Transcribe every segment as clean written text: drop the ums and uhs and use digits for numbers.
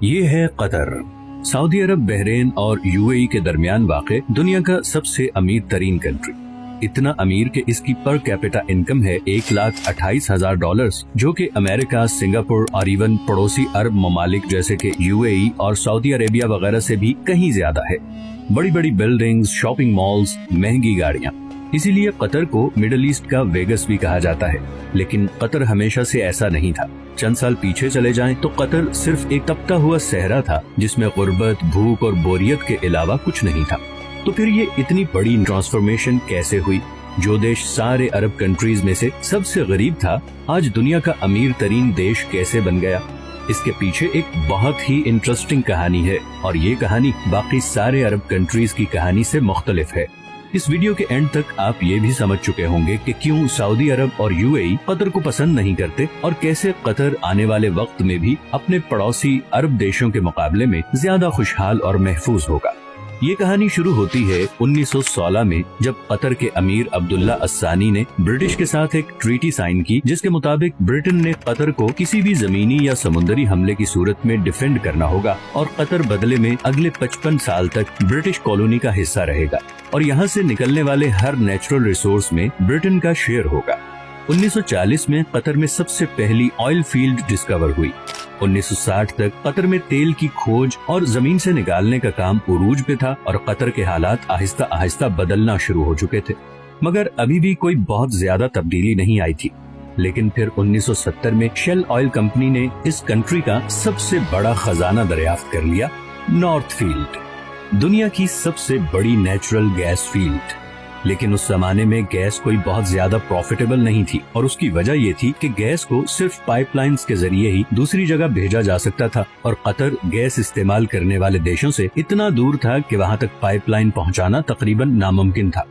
ये है Qatar. Saudi अरब, Bahrain और यूएई के दरमियान वाक़े दुनिया का सबसे अमीर तरीन कंट्री। इतना अमीर कि इसकी पर कैपिटा इनकम है $1,28,000, जो कि अमेरिका, सिंगापुर और इवन पड़ोसी अरब ममालिक जैसे कि यूएई और सऊदी अरेबिया वगैरह से भी कहीं ज्यादा है। बड़ी बड़ी बिल्डिंग्स, शॉपिंग मॉल्स, महंगी गाड़ियाँ। इसीलिए कतर को मिडिल ईस्ट का वेगस भी कहा जाता है। लेकिन कतर हमेशा से ऐसा नहीं था। चंद साल पीछे चले जाएं तो कतर सिर्फ एक तपता हुआ सहरा था जिसमें गुर्बत, भूख और बोरियत के अलावा कुछ नहीं था। तो फिर ये इतनी बड़ी ट्रांसफॉर्मेशन कैसे हुई? जो देश सारे अरब कंट्रीज में से सबसे गरीब था, आज दुनिया का अमीर तरीन देश कैसे बन गया? इसके पीछे एक बहुत ही इंटरेस्टिंग कहानी है और ये कहानी बाकी सारे अरब कंट्रीज की कहानी से मुख्तलिफ है। इस वीडियो के एंड तक आप ये भी समझ चुके होंगे कि क्यों सऊदी अरब और यूएई कतर को पसंद नहीं करते और कैसे कतर आने वाले वक्त में भी अपने पड़ोसी अरब देशों के मुकाबले में ज्यादा खुशहाल और महफूज होगा। ये कहानी शुरू होती है 1916 में, जब कतर के अमीर अब्दुल्ला अस्सानी ने ब्रिटिश के साथ एक ट्रीटी साइन की, जिसके मुताबिक ब्रिटेन ने कतर को किसी भी जमीनी या समुद्री हमले की सूरत में डिफेंड करना होगा और कतर बदले में अगले 55 साल तक ब्रिटिश कॉलोनी का हिस्सा रहेगा और यहाँ से निकलने वाले हर नेचुरल रिसोर्स में ब्रिटेन का शेयर होगा। 1940 में कतर में सबसे पहली ऑयल फील्ड डिस्कवर हुई। 1960 तक कतर में तेल की खोज और जमीन से निकालने का काम उरूज पे था और कतर के हालात आहिस्ता आहिस्ता बदलना शुरू हो चुके थे, मगर अभी भी कोई बहुत ज्यादा तब्दीली नहीं आई थी। लेकिन फिर 1970 में शेल ऑयल कंपनी ने इस कंट्री का सबसे बड़ा खजाना दरियाफ्त कर लिया, नॉर्थ फील्ड, दुनिया की सबसे बड़ी नेचुरल गैस फील्ड। लेकिन उस जमाने में गैस कोई बहुत ज्यादा प्रॉफिटेबल नहीं थी और उसकी वजह ये थी कि गैस को सिर्फ पाइपलाइंस के जरिए ही दूसरी जगह भेजा जा सकता था और कतर गैस इस्तेमाल करने वाले देशों से इतना दूर था कि वहाँ तक पाइपलाइन पहुँचाना तकरीबन नामुमकिन था।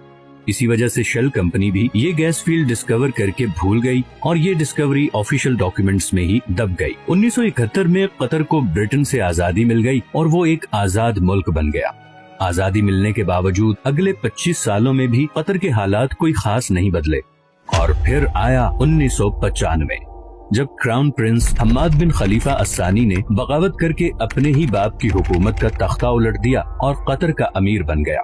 इसी वजह से शेल कंपनी भी ये गैस फील्ड डिस्कवर करके भूल गई और ये डिस्कवरी ऑफिशियल डॉक्यूमेंट्स में ही दब गई। 1971 में कतर को ब्रिटेन से आजादी मिल गई और वो एक आजाद मुल्क बन गया। आजादी मिलने के बावजूद अगले 25 सालों में भी कतर के हालात कोई खास नहीं बदले। और फिर आया 1995, जब क्राउन प्रिंस हम्माद बिन खलीफा अस्सानी ने बगावत करके अपने ही बाप की हुकूमत का तख्ता उलट दिया और कतर का अमीर बन गया।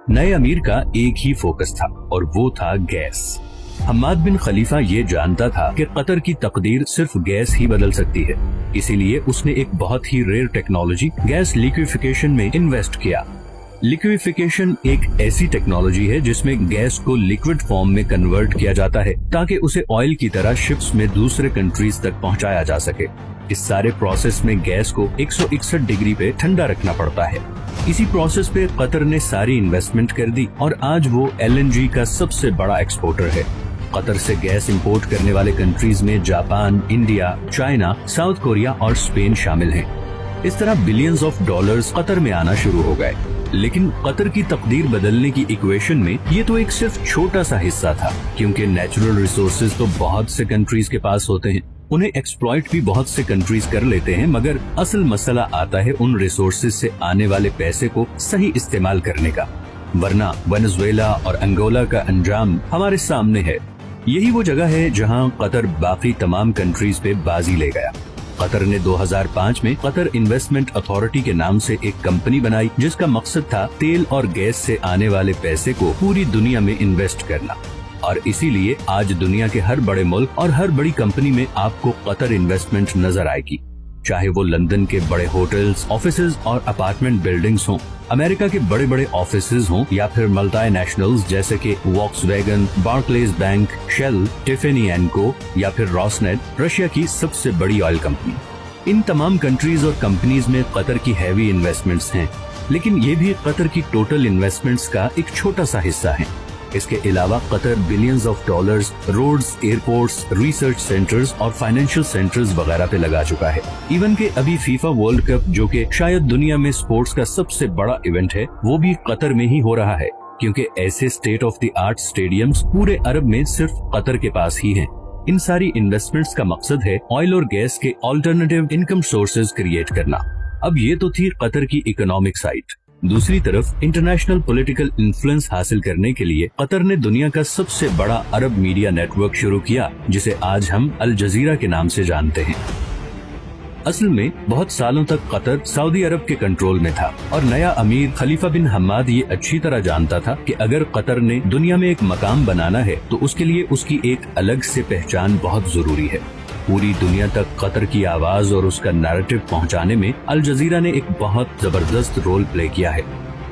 नए अमीर का एक ही फोकस था और वो था गैस। हम्माद बिन खलीफा ये जानता था कि कतर की तकदीर सिर्फ गैस ही बदल सकती है, इसीलिए उसने एक बहुत ही रेयर टेक्नोलॉजी गैस लिक्विफिकेशन में इन्वेस्ट किया। लिक्विफिकेशन एक ऐसी टेक्नोलॉजी है जिसमें गैस को लिक्विड फॉर्म में कन्वर्ट किया जाता है ताकि उसे ऑयल की तरह शिप्स में दूसरे कंट्रीज तक पहुंचाया जा सके। इस सारे प्रोसेस में गैस को 161 डिग्री पे ठंडा रखना पड़ता है। इसी प्रोसेस पे कतर ने सारी इन्वेस्टमेंट कर दी और आज वो एलएनजी का सबसे बड़ा एक्सपोर्टर है। कतर से गैस इंपोर्ट करने वाले कंट्रीज में Japan, India, China, south Korea और स्पेन शामिल हैं। इस तरह बिलियंस ऑफ डॉलर्स कतर में आना शुरू हो गए। लेकिन कतर की तकदीर बदलने की इक्वेशन में ये तो एक सिर्फ छोटा सा हिस्सा था, क्योंकि नेचुरल रिसोर्सेज तो बहुत से कंट्रीज के पास होते हैं, उन्हें एक्सप्लॉइट भी बहुत से कंट्रीज कर लेते हैं, मगर असल मसला आता है उन रिसोर्सेज से आने वाले पैसे को सही इस्तेमाल करने का। वरना वेनेजुएला और अंगोला का अंजाम हमारे सामने है। यही वो जगह है जहाँ कतर बाकी तमाम कंट्रीज पे बाजी ले गया। कतर ने 2005 में कतर इन्वेस्टमेंट अथॉरिटी के नाम से एक कंपनी बनाई जिसका मकसद था तेल और गैस से आने वाले पैसे को पूरी दुनिया में इन्वेस्ट करना। और इसीलिए आज दुनिया के हर बड़े मुल्क और हर बड़ी कंपनी में आपको कतर इन्वेस्टमेंट नजर आएगी, चाहे वो लंदन के बड़े होटल्स, ऑफिसेज और अपार्टमेंट बिल्डिंग्स हों, अमेरिका के बड़े बड़े ऑफिसेज हों या फिर मल्टी नेशनल्स जैसे कि Volkswagen, Barclays bank, Shell, Tiffany and co या फिर रॉसनेट, रशिया की सबसे बड़ी ऑयल कंपनी। इन तमाम कंट्रीज और कंपनीज में कतर की हैवी इन्वेस्टमेंट्स हैं, लेकिन ये भी कतर की टोटल इन्वेस्टमेंट्स का एक छोटा सा हिस्सा है। इसके अलावा Qatar billions of dollars roads, airports, research centres और फाइनेंशियल सेंटर्स वगैरह पे लगा चुका है। इवन के अभी फीफा वर्ल्ड कप, जो कि शायद दुनिया में स्पोर्ट्स का सबसे बड़ा इवेंट है, वो भी कतर में ही हो रहा है, क्योंकि ऐसे state of the art stadiums पूरे अरब में सिर्फ कतर के पास ही हैं। इन सारी इन्वेस्टमेंट्स का मकसद है ऑयल और गैस के ऑल्टरनेटिव इनकम सोर्सेज क्रिएट करना। अब ये तो थी कतर की इकोनॉमिक साइड। दूसरी तरफ इंटरनेशनल पॉलिटिकल इन्फ्लुएंस हासिल करने के लिए कतर ने दुनिया का सबसे बड़ा अरब मीडिया नेटवर्क शुरू किया, जिसे आज हम अल जजीरा के नाम से जानते हैं। असल में बहुत सालों तक कतर सऊदी अरब के कंट्रोल में था और नया अमीर खलीफा बिन हम्माद ये अच्छी तरह जानता था कि अगर कतर ने दुनिया में एक मकाम बनाना है तो उसके लिए उसकी एक अलग से पहचान बहुत जरूरी है। पूरी दुनिया तक कतर की आवाज और उसका नैरेटिव पहुंचाने में अल जजीरा ने एक बहुत जबरदस्त रोल प्ले किया है।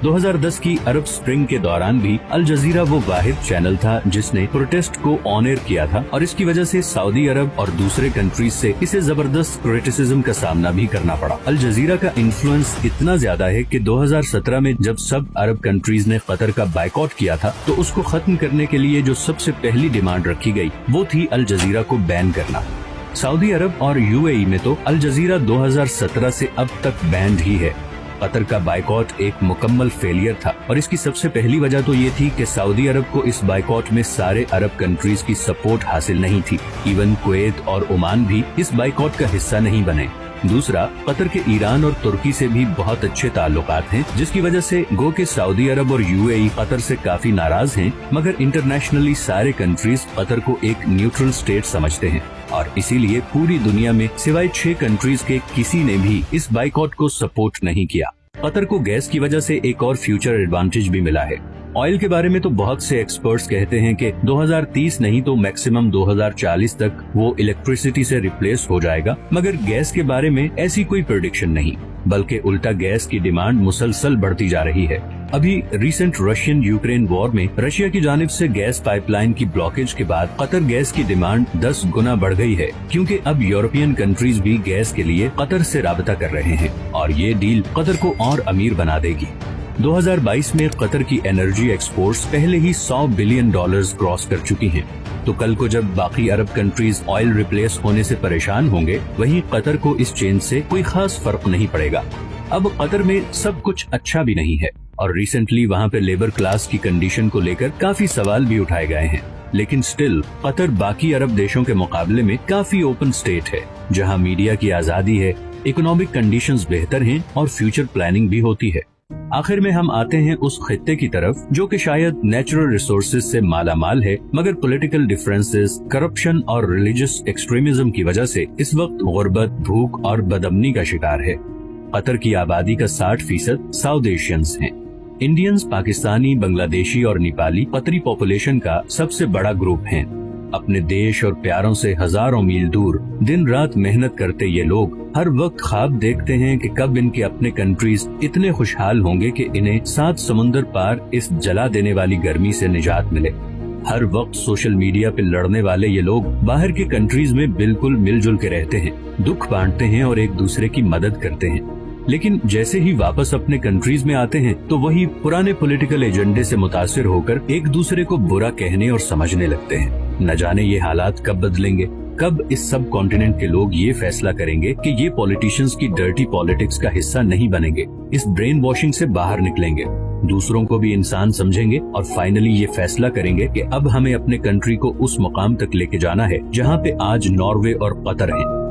2010 की अरब स्प्रिंग के दौरान भी अल जजीरा वो वाहिद चैनल था जिसने प्रोटेस्ट को ऑन एयर किया था और इसकी वजह से सऊदी अरब और दूसरे कंट्रीज से इसे जबरदस्त क्रिटिसिज्म का सामना भी करना पड़ा। अल जजीरा का इन्फ्लुएंस इतना ज्यादा है कि 2017 में जब सब अरब कंट्रीज ने कतर का बाइकआउट किया था तो उसको खत्म करने के लिए जो सबसे पहली डिमांड रखी गई वो थी अल जजीरा को बैन करना। सऊदी अरब और यूएई में तो अल जजीरा 2017 से अब तक बैंड ही है। कतर का बाइकआउट एक मुकम्मल फेलियर था और इसकी सबसे पहली वजह तो ये थी कि सऊदी अरब को इस बाइकआउट में सारे अरब कंट्रीज की सपोर्ट हासिल नहीं थी। इवन कुवैत और ओमान भी इस बाइकआउट का हिस्सा नहीं बने। दूसरा, कतर के ईरान और तुर्की से भी बहुत अच्छे ताल्लुकात हैं, जिसकी वजह से गो के सऊदी अरब और यूएई कतर से काफी नाराज हैं, मगर इंटरनेशनली सारे कंट्रीज कतर को एक न्यूट्रल स्टेट समझते हैं और इसीलिए पूरी दुनिया में सिवाय 6 कंट्रीज के किसी ने भी इस बाइकआउट को सपोर्ट नहीं किया। कतर को गैस की वजह से एक और फ्यूचर एडवांटेज भी मिला है। ऑयल के बारे में तो बहुत से एक्सपर्ट्स कहते हैं कि 2030 नहीं तो मैक्सिमम 2040 तक वो इलेक्ट्रिसिटी से रिप्लेस हो जाएगा, मगर गैस के बारे में ऐसी कोई प्रेडिक्शन नहीं, बल्कि उल्टा गैस की डिमांड मुसलसल बढ़ती जा रही है। अभी रिसेंट रशियन यूक्रेन वॉर में रशिया की जानिब से गैस पाइपलाइन की ब्लॉकेज के बाद कतर गैस की डिमांड 10 गुना बढ़ गई है, क्योंकि अब यूरोपियन कंट्रीज भी गैस के लिए कतर से राबता कर रहे हैं और ये डील कतर को और अमीर बना देगी। 2022 में कतर की एनर्जी एक्सपोर्ट्स पहले ही $100 बिलियन क्रॉस कर चुकी हैं। तो कल को जब बाकी अरब कंट्रीज ऑयल रिप्लेस होने से परेशान होंगे, वहीं कतर को इस चेंज से कोई खास फर्क नहीं पड़ेगा। अब कतर में सब कुछ अच्छा भी नहीं है और रिसेंटली वहाँ पे लेबर क्लास की कंडीशन को लेकर काफी सवाल भी उठाए गए हैं, लेकिन स्टिल कतर बाकी अरब देशों के मुकाबले में काफी ओपन स्टेट है, जहाँ मीडिया की आजादी है, इकोनॉमिक कंडीशंस बेहतर हैं और फ्यूचर प्लानिंग भी होती है। आखिर में हम आते हैं उस खित्ते की तरफ जो कि शायद नेचुरल रिसोर्सेज से मालामाल है, मगर पॉलिटिकल डिफरेंसेस, करप्शन और रिलीजियस एक्सट्रीमिज्म की वजह से इस वक्त गुर्बत, भूख और बदअमनी का शिकार है। कतर की आबादी का 60% साउथ एशियंस हैं। इंडियंस, पाकिस्तानी, बांग्लादेशी और नेपाली कतरी पॉपुलेशन का सबसे बड़ा ग्रुप हैं। अपने देश और प्यारों से हजारों मील दूर दिन रात मेहनत करते ये लोग हर वक्त ख्वाब देखते हैं कि कब इनके अपने कंट्रीज इतने खुशहाल होंगे कि इन्हें 7 समुंदर पार इस जला देने वाली गर्मी से निजात मिले। हर वक्त सोशल मीडिया पे लड़ने वाले ये लोग बाहर के कंट्रीज में बिल्कुल मिलजुल के रहते हैं, दुख बांटते हैं और एक दूसरे की मदद करते हैं, लेकिन जैसे ही वापस अपने कंट्रीज में आते हैं तो वही पुराने पॉलिटिकल एजेंडे से मुतासिर होकर एक दूसरे को बुरा कहने और समझने लगते हैं। न जाने ये हालात कब बदलेंगे, कब इस सब कॉन्टिनेंट के लोग ये फैसला करेंगे कि ये पॉलिटिशियंस की डर्टी पॉलिटिक्स का हिस्सा नहीं बनेंगे, इस ब्रेन वॉशिंग से बाहर निकलेंगे, दूसरों को भी इंसान समझेंगे और फाइनली ये फैसला करेंगे कि अब हमें अपने कंट्री को उस मुकाम तक लेके जाना है जहाँ पे आज नॉर्वे और कतर है।